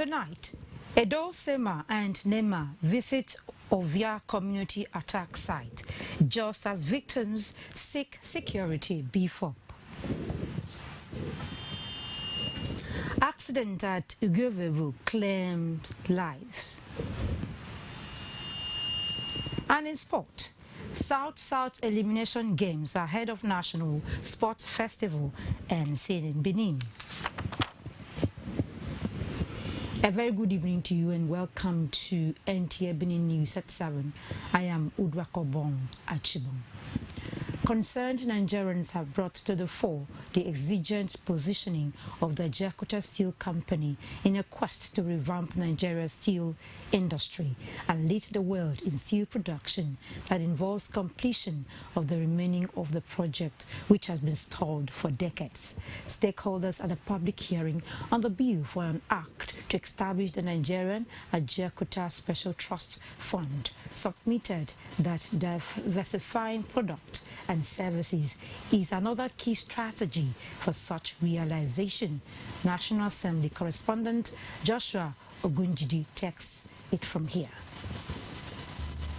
Tonight, Edo Sema and Nema visit Ovia community attack site just as victims seek security beef up. Accident at Ugovevu claims lives. And in sport, South-South elimination games ahead of National Sports Festival and seen in Benin. A very good evening to you and welcome to NTA Benin News at 7. I am Udwakobong Achibong. Concerned Nigerians have brought to the fore the exigent positioning of the Jakarta Steel Company in a quest to revamp Nigeria's steel industry and lead the world in steel production that involves completion of the remaining of the project, which has been stalled for decades. Stakeholders at a public hearing on the bill for an act to establish the Nigerian Jakarta Special Trust Fund submitted that diversifying products and services is another key strategy for such realization. National Assembly correspondent Joshua Ogunjidi takes it from here.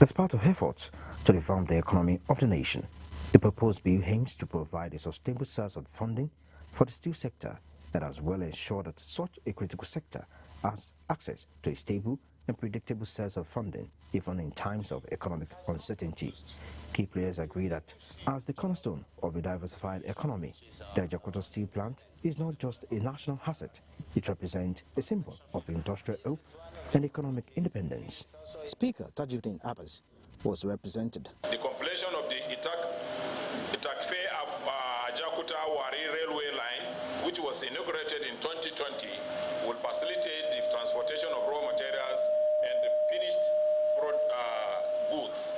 As part of efforts to revamp the economy of the nation, the proposed bill aims to provide a sustainable source of funding for the steel sector that as well ensure that such a critical sector has access to a stable and predictable source of funding even in times of economic uncertainty. Key players agree that as the cornerstone of a diversified economy, the Jakarta Steel Plant is not just a national asset, it represents a symbol of industrial hope and economic independence. Speaker Tajuddin Abbas was represented. The completion of the Itakfe Jakarta Wari railway line, which was inaugurated in 2020, will facilitate the transportation of raw materials and the finished goods.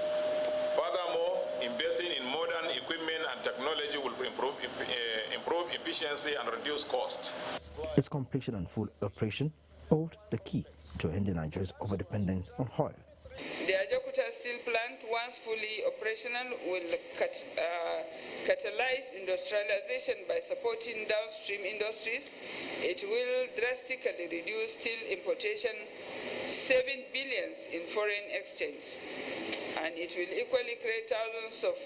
Furthermore, investing in modern equipment and technology will improve efficiency and reduce cost. Its completion and full operation hold the key to ending Nigeria's overdependence on oil. The Jakarta Steel Plant, once fully operational, will catalyze industrialization by supporting downstream industries. It will drastically reduce steel importation, saving billions in foreign exchange. And it will equally create thousands of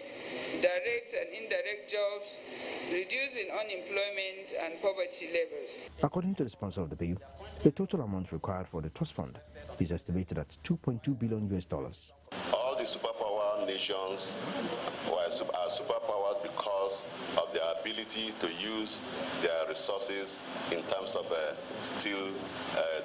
direct and indirect jobs, reducing unemployment and poverty levels. According to the sponsor of the bill, the total amount required for the trust fund is estimated at $2.2 billion. All the superpower nations are superpowers because of their ability to use their resources in terms of steel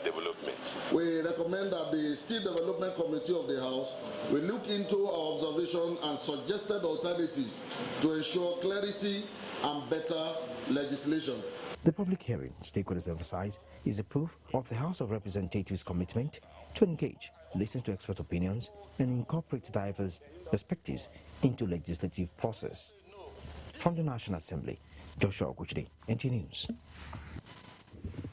development. We recommend that the Steel Development Committee of the House will look into our observation and suggested alternatives to ensure clarity and better legislation. The public hearing, stakeholders emphasize, is a proof of the House of Representatives' commitment to engage, listen to expert opinions, and incorporate diverse perspectives into legislative process. From the National Assembly, Joshua Ogunjidi, NT News.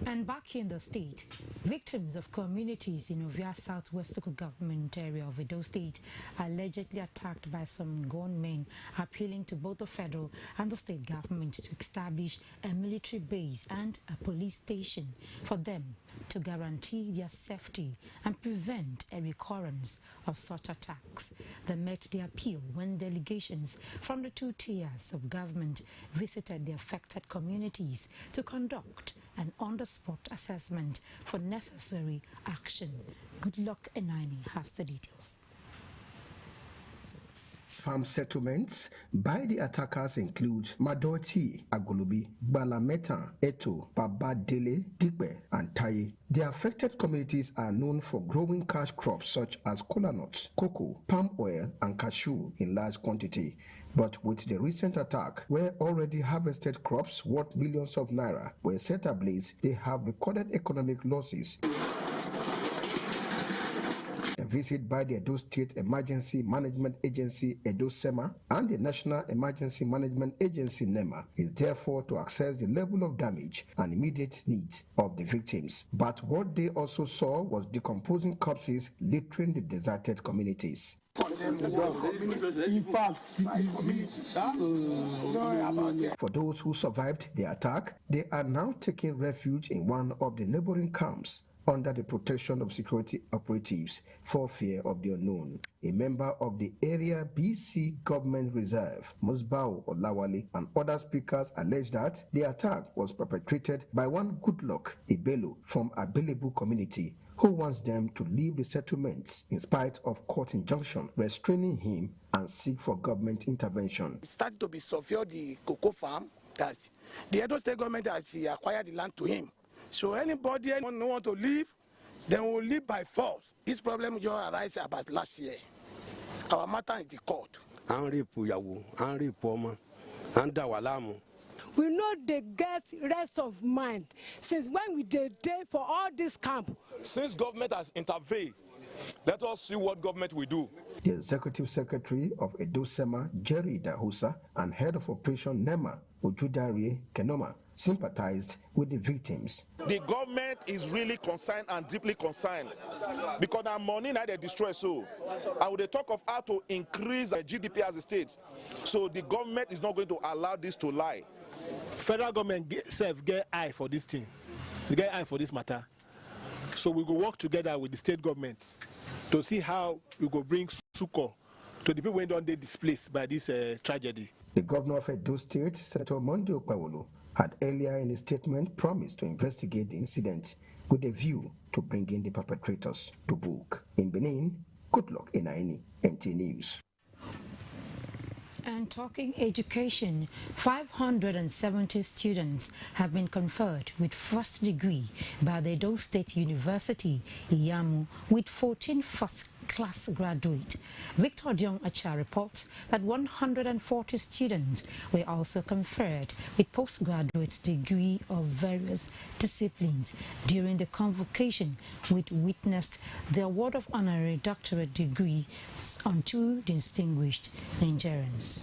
And back in the state, victims of communities in Ovia Southwest Local Government area of Edo State are allegedly attacked by some gunmen, appealing to both the federal and the state government to establish a military base and a police station for them to guarantee their safety and prevent a recurrence of such attacks. They met the appeal when delegations from the two tiers of government visited the affected communities to conduct an on-the-spot assessment for necessary action. Good luck, Enani has the details. Farm settlements by the attackers include Madoti, Agulubi, Balameta, Eto, Babadele, Digbe, and Tai. The affected communities are known for growing cash crops such as kola nuts, cocoa, palm oil, and cashew in large quantity. But with the recent attack, where already harvested crops worth millions of naira were set ablaze, they have recorded economic losses. A visit by the Edo State Emergency Management Agency, Edo SEMA, and the National Emergency Management Agency, NEMA, is therefore to assess the level of damage and immediate needs of the victims. But what they also saw was decomposing corpses littering the deserted communities. For those who survived the attack, they are now taking refuge in one of the neighboring camps. under the protection of security operatives for fear of the unknown. A member of the Area BC Government Reserve, Musbao Olawale, and other speakers alleged that the attack was perpetrated by one Goodluck Ibelo from Abelebu community who wants them to leave the settlements in spite of court injunction restraining him and seek for government intervention. It started to be severe the cocoa farm that the Edo State government actually acquired the land to him. So anybody who want to leave, then will leave by force. This problem just arose about last year. Our matter is the court. We know they get rest of mind since when we did for all this camp. Since government has intervened, let us see what government will do. The Executive Secretary of Edo-Sema, Jerry Dahusa, and Head of Operation NEMA, Ojudarie Kenoma, sympathized with the victims. The government is really concerned and deeply concerned because our money now they destroy so. And they talk of how to increase the GDP as a state. So the government is not going to allow this to lie. Federal government get eye for this thing. They get eye for this matter. So we will work together with the state government to see how we go bring succor to the people who don't get displaced by this tragedy. The governor of Edo State, Senator Monday Okpawolo, had earlier in a statement promised to investigate the incident with a view to bringing the perpetrators to book. In Benin, Goodluck Enaini, NT News. And talking education, 570 students have been conferred with first degree by the Edo State University, Iyamu, with 14 first-class graduates. Victor Diong Acha reports that 140 students were also conferred with postgraduate degree of various disciplines during the convocation, which witnessed the award of honorary doctorate degree on 2 distinguished Nigerians.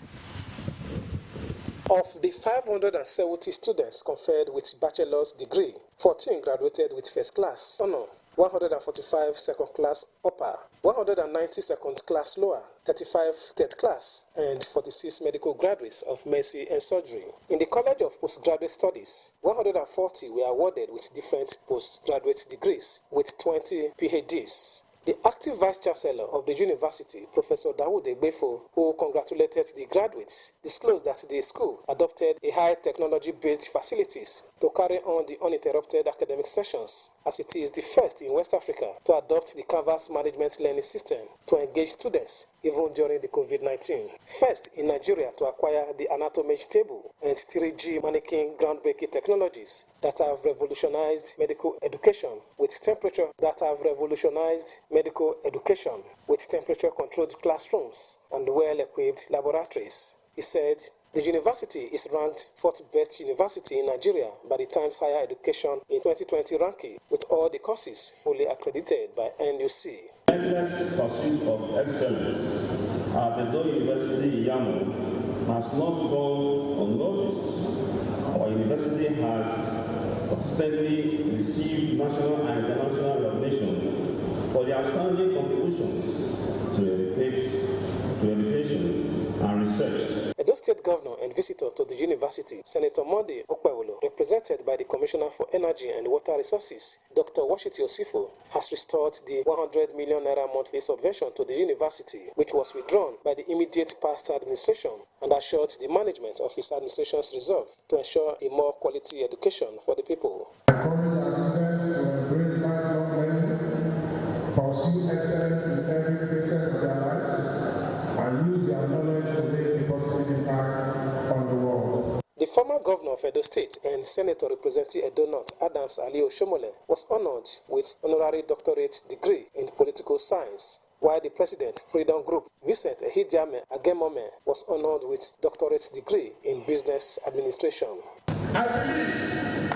Of the 570 students conferred with bachelor's degree, 14 graduated with first class honor, 145 second class upper, 190 second class lower, 35 third class, and 46 medical graduates of medicine and surgery. In the College of Postgraduate Studies, 140 were awarded with different postgraduate degrees, with 20 PhDs. The active Vice Chancellor of the university, Professor Dawood Egbefo, who congratulated the graduates, disclosed that the school adopted a high technology-based facilities to carry on the uninterrupted academic sessions, as it is the first in West Africa to adopt the Canvas Management Learning System to engage students even during the COVID-19. First in Nigeria to acquire the anatomage table and 3G mannequin groundbreaking technologies that have revolutionized medical education with temperature-controlled classrooms and well-equipped laboratories. He said the university is ranked 4th best university in Nigeria by the Times Higher Education in 2020 ranking, with all the courses fully accredited by NUC. Endless pursuit of excellence at the Edo University Iyamu has not gone unnoticed. Our university has consistently received national and international recognition for their outstanding contributions to education and research. Edo State Governor and visitor to the university, Senator Monday Okpawolo, represented by the Commissioner for Energy and Water Resources, Dr. Washiti Osifo, has restored the 100 million naira monthly subvention to the university, which was withdrawn by the immediate past administration, and assured the management of his administration's resolve to ensure a more quality education for the people. Pursue excellence in every facet of their lives and use their knowledge to make a positive impact on the world. The former governor of Edo State and senator representing Edo North, Adams Ali Oshomole, was honored with honorary doctorate degree in political science, while the president, Freedom Group, Vincent Ehidiame Agemome, was honored with doctorate degree in business administration. I believe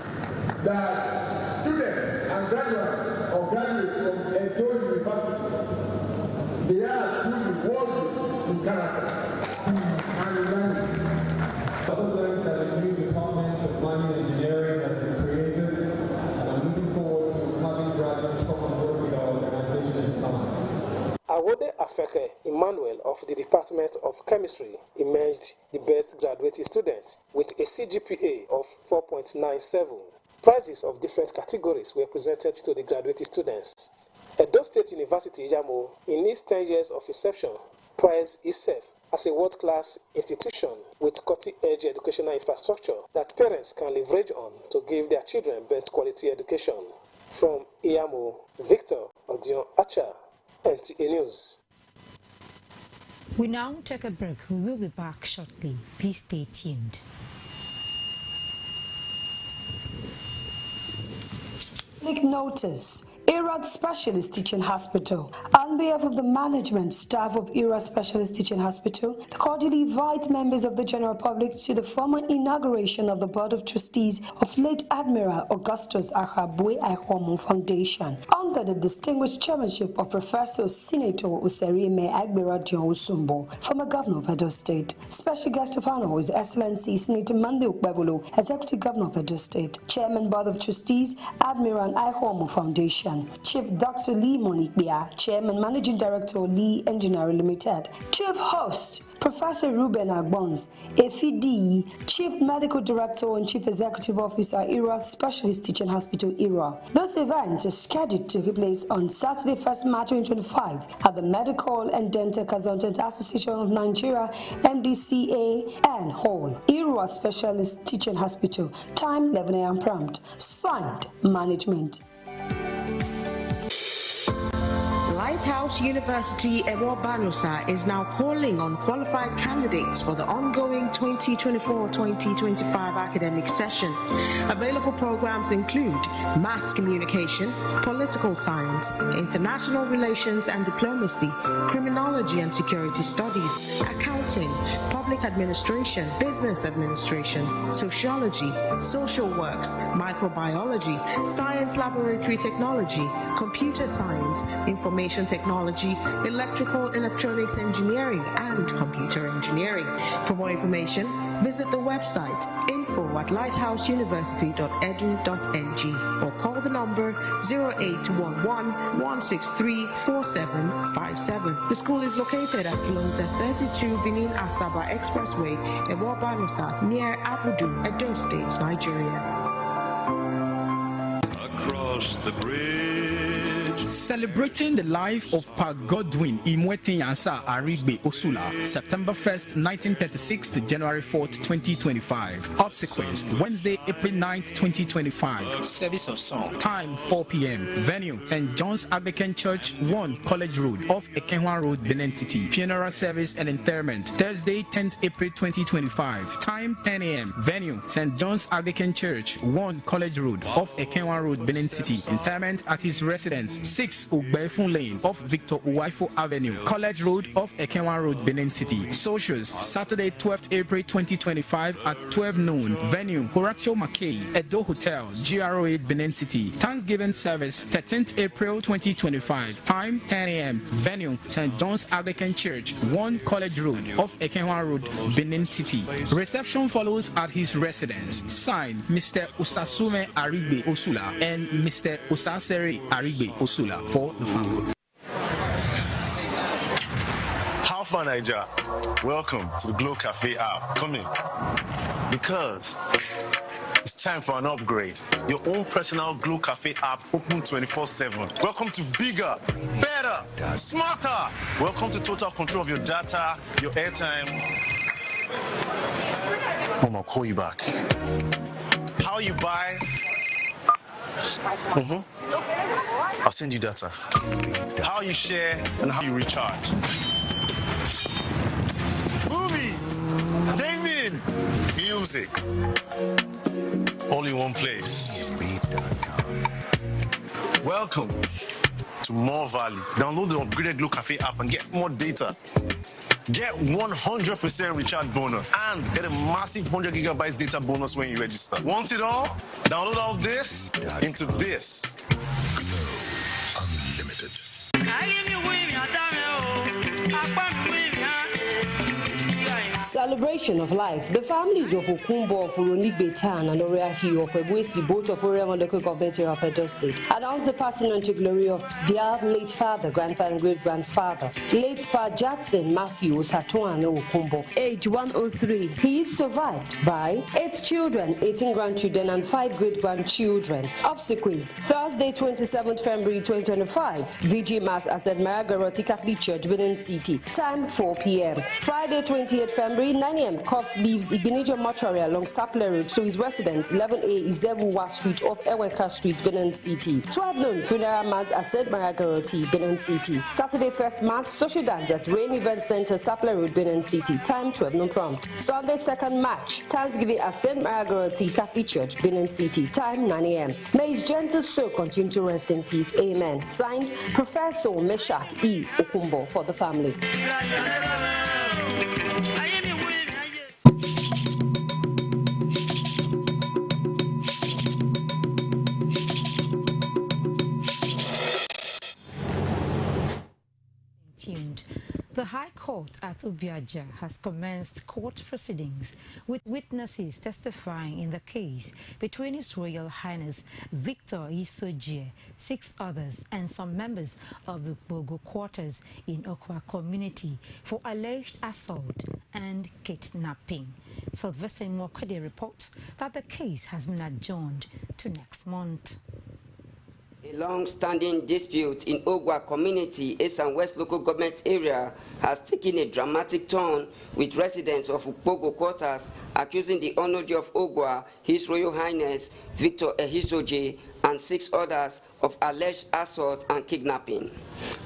that students and graduates or graduates from Edo University, they are truly worthy in character and in language. Other than that, a new department of mining engineering has been created, and I'm looking forward to having graduates come and work with our organization in time. Awode Afeke Emmanuel of the Department of Chemistry emerged the best graduate student with a CGPA of 4.97. Prizes of different categories were presented to the graduating students. Edo State University, Ijamo, in its 10 years of reception, prized itself as a world-class institution with cutting-edge educational infrastructure that parents can leverage on to give their children best quality education. From Iyamo, Victor Odion Acha, NTA News. We now take a break. We will be back shortly. Please stay tuned. Take notice. ERA Specialist Teaching Hospital. On behalf of the management staff of ERA Specialist Teaching Hospital, they cordially invite members of the general public to the formal inauguration of the Board of Trustees of late Admiral Augustus Ahabwe Aihomo Foundation, under the distinguished chairmanship of Professor Senator Userime Agbera John Usumbo, former governor of Edo State. Special guest of honor is Excellency Senator Mande Ukbevolo, Executive Governor of Edo State, Chairman Board of Trustees, Admiral Aihomo Foundation, Chief Dr. Lee Monikbia, Chairman Managing Director Lee Engineering Limited, Chief Host Professor Ruben Agbons, AFD, Chief Medical Director and Chief Executive Officer, ERA Specialist Teaching Hospital, ERA. This event is scheduled to take place on Saturday, 1st March 2025 at the Medical and Dental Consultants Association of Nigeria, MDCA, Hall, ERA Specialist Teaching Hospital, time 11 a.m. prompt. Signed, Management. Lighthouse University Ewo-Banusa is now calling on qualified candidates for the ongoing 2024-2025 academic session. Available programs include mass communication, political science, international relations and diplomacy, criminology and security studies, accounting, public administration, business administration, sociology, social works, microbiology, science laboratory technology, computer science, information technology, electrical electronics engineering, and computer engineering. For more information, visit the website info@lighthouseuniversity.edu.ng or call the number 0811-163-4757. The school is located at kilometer 32 Benin Asaba Expressway, Ewo-Banusa, near Abudu, Edo State, Nigeria. Across the bridge. Celebrating the life of Pa Godwin Imwetinyansa Arigbe Osula, September 1st, 1936 to January 4th, 2025. Obsequence, Wednesday, April 9th, 2025. Service of song. Time, 4 p.m. Venue, St. John's Anglican Church, 1 College Road, off Ekenwa Road, Benin City. Funeral service and interment, Thursday, 10th April 2025. Time, 10 a.m. Venue, St. John's Anglican Church, 1 College Road, off Ekenwa Road, Benin City. Interment at his residence, 6 Ugbefun Lane, off Victor Uwaifo Avenue, College Road, off Ekenwa Road, Benin City. Socials, Saturday, 12th April 2025 at 12 noon. Venue, Horatio McKay, Edo Hotel, GRO8, Benin City. Thanksgiving service, 13th April 2025. Time, 10 a.m. Venue, St. John's Anglican Church, 1 College Road, off Ekenwa Road, Benin City. Reception follows at his residence. Signed, Mr. Usasume Arigbe Osula and Mr. Usasere Arigbe Osula for the family. How far, Niger? Welcome to the Glow Cafe app. Come in. Because it's time for an upgrade. Your own personal Glow Cafe app open 24/7. Welcome to bigger, better, smarter. Welcome to total control of your data, your airtime. Mom, I'll call you back. How you buy? I'll send you data. How you share and how you recharge. Movies, gaming, music, all in one place. Welcome to more value. Download the upgraded Glow Cafe app and get more data. Get 100% recharge bonus and get a massive 100 gigabytes data bonus when you register. Want it all? Download all this into this. Unlimited. celebration of life, the families of Okumbo of Uronigbe Tan and Oreahi of Ebwesi, both of Oriam local government area of Edo State, announced the passing on to glory of their late father, grandfather, and great-grandfather, late Pa Jackson Matthew Osatuano Okumbo, age 103. He is survived by 8 children, 18 grandchildren, and 5 great-grandchildren. Obsequies, Thursday, 27th February 2025, VG Mass at Maragaroti Catholic Church, Benin City, time 4 p.m. Friday, 28th February, 9 a.m., Corpse leaves Igbinijo Mortuary along Sapler Road to his residence, 11A Izebuwa Street of Eweka Street, Benin City. 12 noon, funeral mass at Maragaroti, Benin City. Saturday, 1st March, social dance at Rain Event Center, Sapler Road, Benin City, time 12 noon prompt. Sunday, 2nd March, Thanksgiving at Maragaroti Catholic Church, Benin City, time 9 a.m. May his gentle soul continue to rest in peace. Amen. Signed, Professor Meshach E. Okumbo for the family. The High Court at Obiaja has commenced court proceedings with witnesses testifying in the case between His Royal Highness Victor Isogie, 6 others, and some members of the Bogo quarters in Okwa community for alleged assault and kidnapping. Sylvester Mokade reports that the case has been adjourned to next month. A long-standing dispute in Ogwa community, East and West local government area, has taken a dramatic turn with residents of Ukpogo quarters accusing the Onoji of Ogwa, His Royal Highness Victor Ehisoje, and 6 others of alleged assault and kidnapping.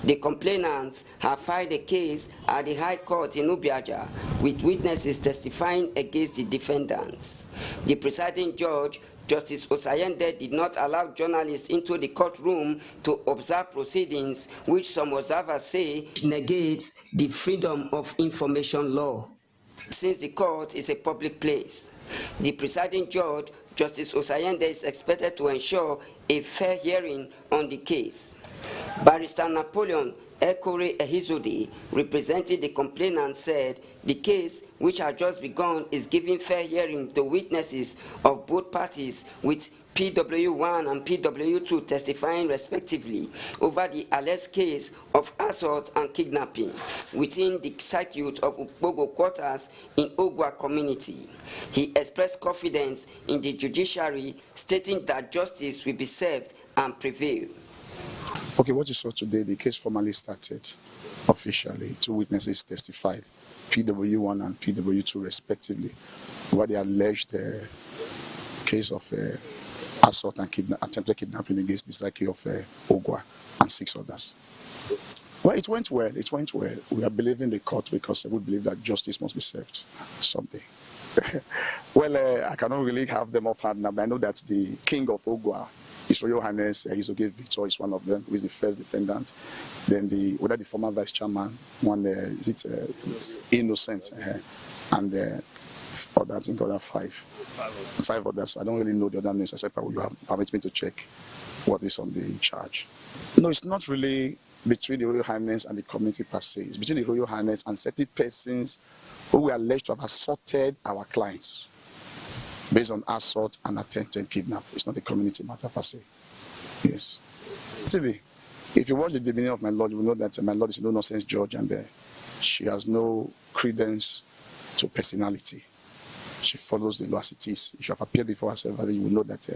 The complainants have filed a case at the High Court in Obiaja with witnesses testifying against the defendants. The presiding judge, Justice Osayende, did not allow journalists into the courtroom to observe proceedings, which some observers say negates the freedom of information law, since the court is a public place. The presiding judge, Justice Osayende, is expected to ensure a fair hearing on the case. Barrister Napoleon Ekore Ehizode, representing the complainant, said the case, which had just begun, is giving fair hearing to witnesses of both parties, with PW1 and PW2 testifying respectively over the alleged case of assault and kidnapping within the circuit of Ukpogo quarters in Ogwa community. He expressed confidence in the judiciary, stating that justice will be served and prevail. Okay, what you saw today, the case formally started officially. 2 witnesses testified, PW1 and PW2 respectively, over the alleged case of assault and attempted kidnapping against the psyche of Ogwa and 6 others. Well, it went well. It went well. We are believing the court because we believe that justice must be served someday. Well, I cannot really have them offhand now, but I know that the king of Ogwa, His Royal Highness Isoge Victor, is one of them, who is the first defendant. Then the former vice chairman, one is it Innocent, and I think other 5 others. So I don't really know the other names, except you have permit me to check what is on the charge. No, it's not really between the Royal Highness and the community per se. It's between the Royal Highness and certain persons who were alleged to have assaulted our clients based on assault and attempted kidnap. It's not a community matter per se. Yes. See, if you watch the demeanor of my lord, you will know that my lord is a no-nonsense judge, and she has no credence to personality. She follows the law as it is. If you have appeared before herself, you will know that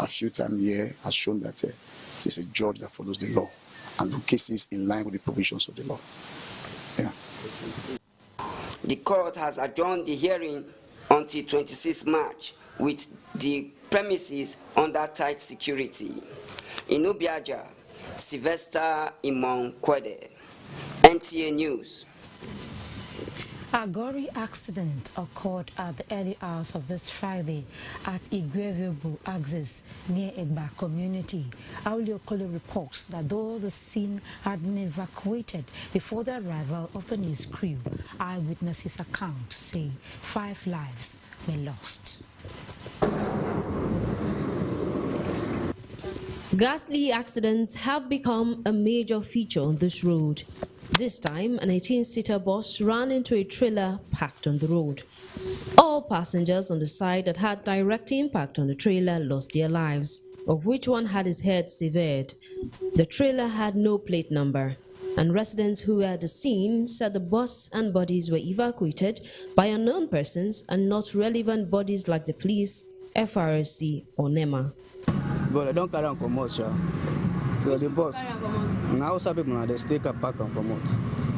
a few times here has shown that she's a judge that follows the law and do cases in line with the provisions of the law. Yeah. The court has adjourned the hearing until 26 March with the premises under tight security. In Obiaja, Sylvester Imon Kwede, NTA News. A gory accident occurred at the early hours of this Friday at Igwevubu Axis near Egba community. Aulio Kolo reports that though the scene had been evacuated before the arrival of the news crew, eyewitnesses' accounts say 5 lives were lost. Ghastly accidents have become a major feature on this road. This time, an 18-seater bus ran into a trailer parked on the road. All passengers on the side that had direct impact on the trailer lost their lives, of which one had his head severed. The trailer had no plate number, and residents who were at the scene said the bus and bodies were evacuated by unknown persons and not relevant bodies like the police, FRSC, or NEMA. But I don't carry on commercial. So the bus. Now some people now they stay car park and promote.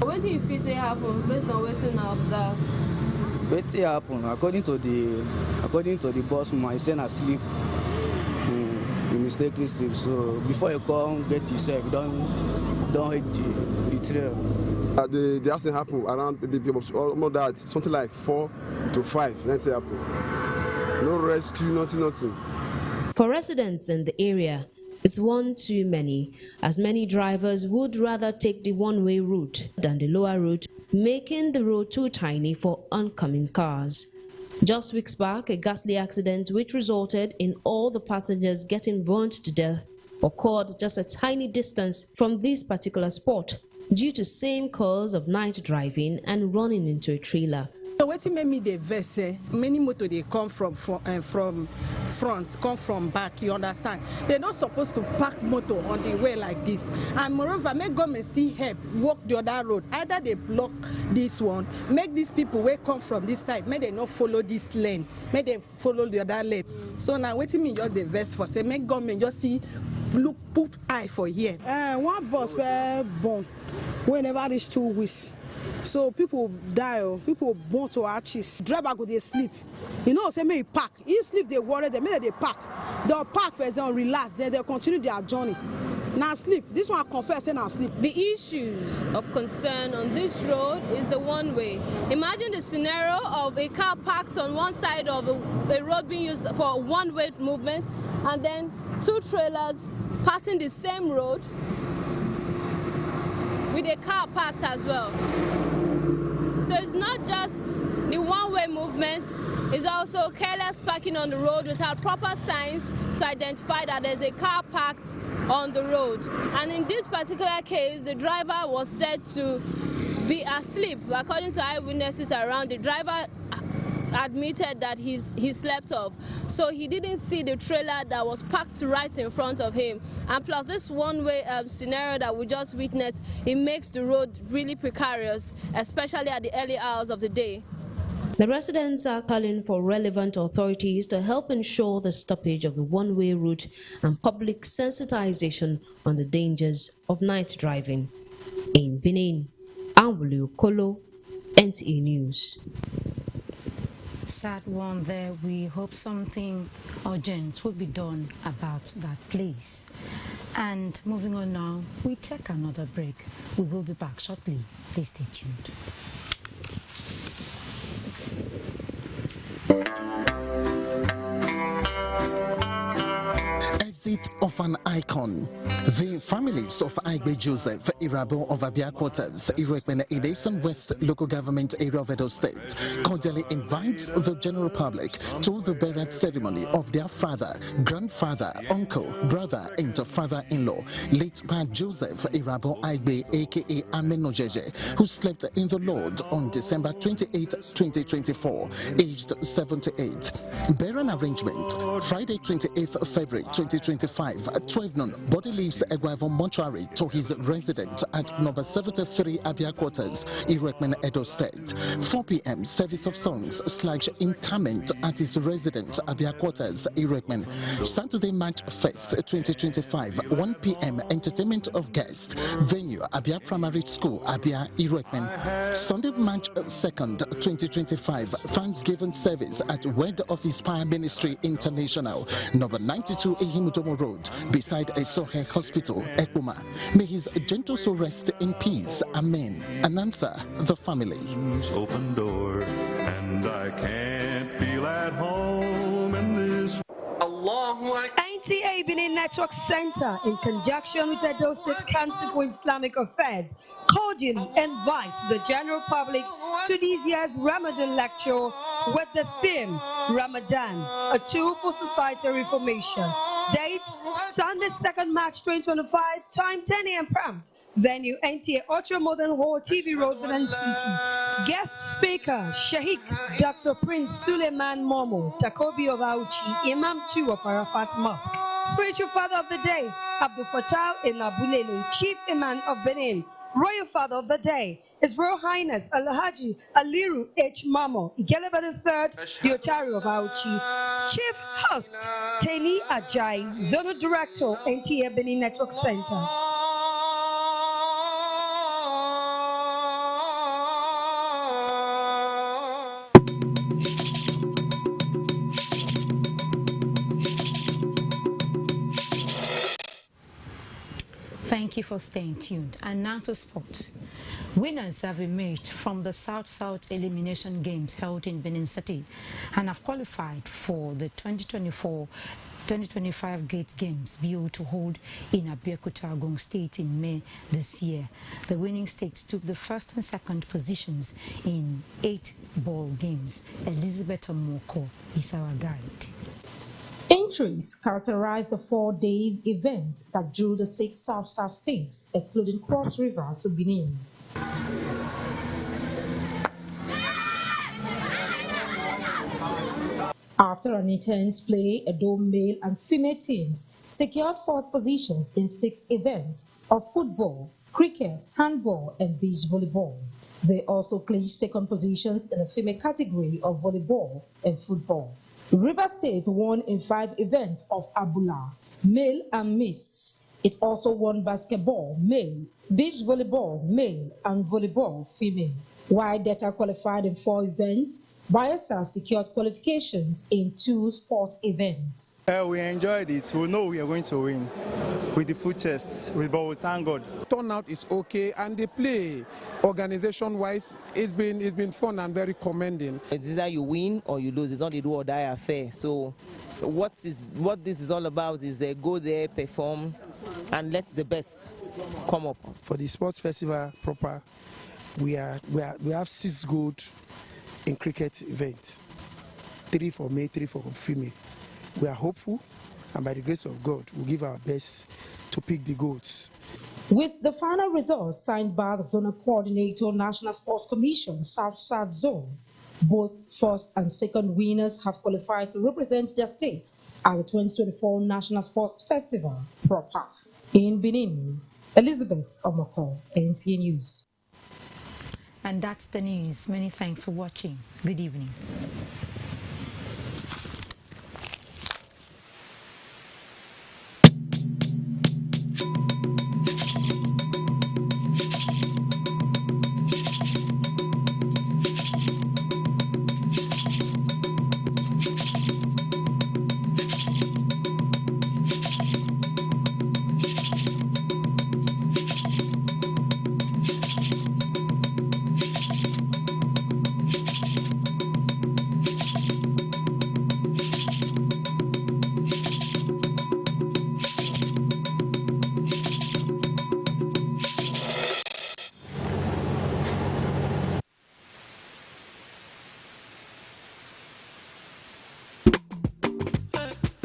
What do you feel say happen based on what you now observe? What happen according to the bus man, he said asleep. You mistakenly sleep. So before you come get yourself, don't hit the trail. The accident happened around almost that something like 4 to 5. Let's say happen. No rescue, nothing. For residents in the area, it's one too many, as many drivers would rather take the one-way route than the lower route, making the road too tiny for oncoming cars. Just weeks back, a ghastly accident which resulted in all the passengers getting burnt to death occurred just a tiny distance from this particular spot due to same cause of night driving and running into a trailer. So what made me the verse? Many motor they come from front, come from back. You understand? They're not supposed to park motor on the way like this. And moreover, make government see help walk the other road. Either they block this one, make these people where come from this side, may they not follow this lane, may they follow the other lane. So now what me just the verse for say make government just see look put eye for here. One bus were born whenever reach 2 weeks. So people die, people born to arches. Driver go they sleep. You know, say may park. If sleep they worry them, maybe they park. They'll park first, they'll relax, then they'll continue their journey. Now sleep. This one confess and now sleep. The issues of concern on this road is the one way. Imagine the scenario of a car parked on one side of a road being used for one-way movement, and then 2 trailers passing the same road with a car parked as well. So it's not just the one-way movement, it's also careless parking on the road without proper signs to identify that there's a car parked on the road. And in this particular case, the driver was said to be asleep. According to eyewitnesses around, the driver admitted that he slept off, so he didn't see the trailer that was parked right in front of him. And plus this one-way scenario that we just witnessed, it makes the road really precarious, especially at the early hours of the day. The residents are calling for relevant authorities to help ensure the stoppage of the one-way route and public sensitization on the dangers of night driving. In Benin, Ambulu Kolo, NTA News. Sad one there. We hope something urgent will be done about that place. And moving on now, we take another break. We will be back shortly. Please stay tuned. Exit of an icon. The families of Aigbe Joseph Irabo of Abia Quarters, Irekmen Edeson West Local Government Area of Edo State, cordially invite the general public to the burial ceremony of their father, grandfather, uncle, brother, and father-in-law, late Pa Joseph Irabo Aigbe, aka Amenojeje, who slept in the Lord on December 28, 2024, aged 78. Burial arrangement, Friday 28th February 2025 at 12 noon, body leaves Egwavo Mortuary to his residence at number 73 Abia Quarters, Irekmen, Edo State. 4 p.m. service of songs / interment at his residence, Abia Quarters, Irekmen. Saturday, March 1st, 2025, 1 p.m. entertainment of guests. Venue, Abia Primary School, Abia, Irekmen. Sunday, March 2nd, 2025, Thanksgiving service at Word of His Power Ministry International, number 92 Ehimutomo Road, beside Esohe Hospital, Ekuma. May his gentle soul rest in peace. Amen. Announcer, the family. Open door, and I can't feel at home in this. NTA Benin Network Center, in conjunction with Edo State Council for Islamic Affairs, cordially invites the general public to this year's Ramadan lecture with the theme Ramadan, a tool for societal reformation. Date, Sunday, 2nd March 2025, time 10 a.m. prompt. Venue, NTA Ultra Modern Hall, TV Road, Benin City. Guest speaker, Sheikh Dr. Prince Suleiman Momo, Takobi of Auchi, Imam 2 of Arafat Mosque. Spiritual Father of the Day, Abdul Fattah Enabulele, Chief Imam of Benin. Royal Father of the Day, His Royal Highness Alhaji Aliru H. Mamo, Igeleba III, the Otari of Auchi. Chief Host, Teni Ajay, Zonal Director, NTA Benin Network Center. Thank you for staying tuned. And now to sports. Winners have emerged from the South-South Elimination Games held in Benin City and have qualified for the 2024-2025 Gate Games BO to hold in Abeokuta, Ogun State in May this year. The winning states took the first and second positions in 8 ball games. Elizabeth Omoko is our guide. Entries characterized the 4 days event that drew the 6 South-South states, excluding Cross River, to Benin. After an intense play, Edo male and female teams secured first positions in 6 events of football, cricket, handball, and beach volleyball. They also clinched second positions in the female category of volleyball and football. River State won in 5 events of Abula, male and mixed. It also won basketball, male, beach volleyball, male, and volleyball, female. While Delta qualified in 4 events, Bayelsa secured qualifications in 2 sports events. We enjoyed it. We know we are going to win with the full chest, but we thank God. Turnout is okay, and the play, organization-wise, it's been fun and very commending. It's either you win or you lose. It's not a do or die affair. So, what this is all about is go there, perform, and let the best come up. For the sports festival proper, we have 6 gold in cricket events, 3 for male, 3 for female. We are hopeful, and by the grace of God, we'll give our best to pick the golds. With the final results signed by the Zonal Coordinator, National Sports Commission, South-South Zone, both first and second winners have qualified to represent their states at the 2024 National Sports Festival proper. In Benin, Elizabeth Omoko, NTA News. And that's the news. Many thanks for watching. Good evening.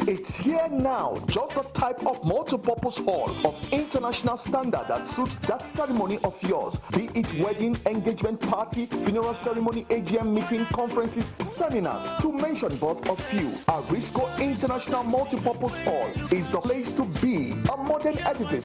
It's here now, just the type of multi-purpose hall of international standard that suits that ceremony of yours, be it wedding, engagement party, funeral ceremony, AGM meeting, conferences, seminars, to mention but a few. Arisco International Multi-Purpose Hall is the place to be, a modern edifice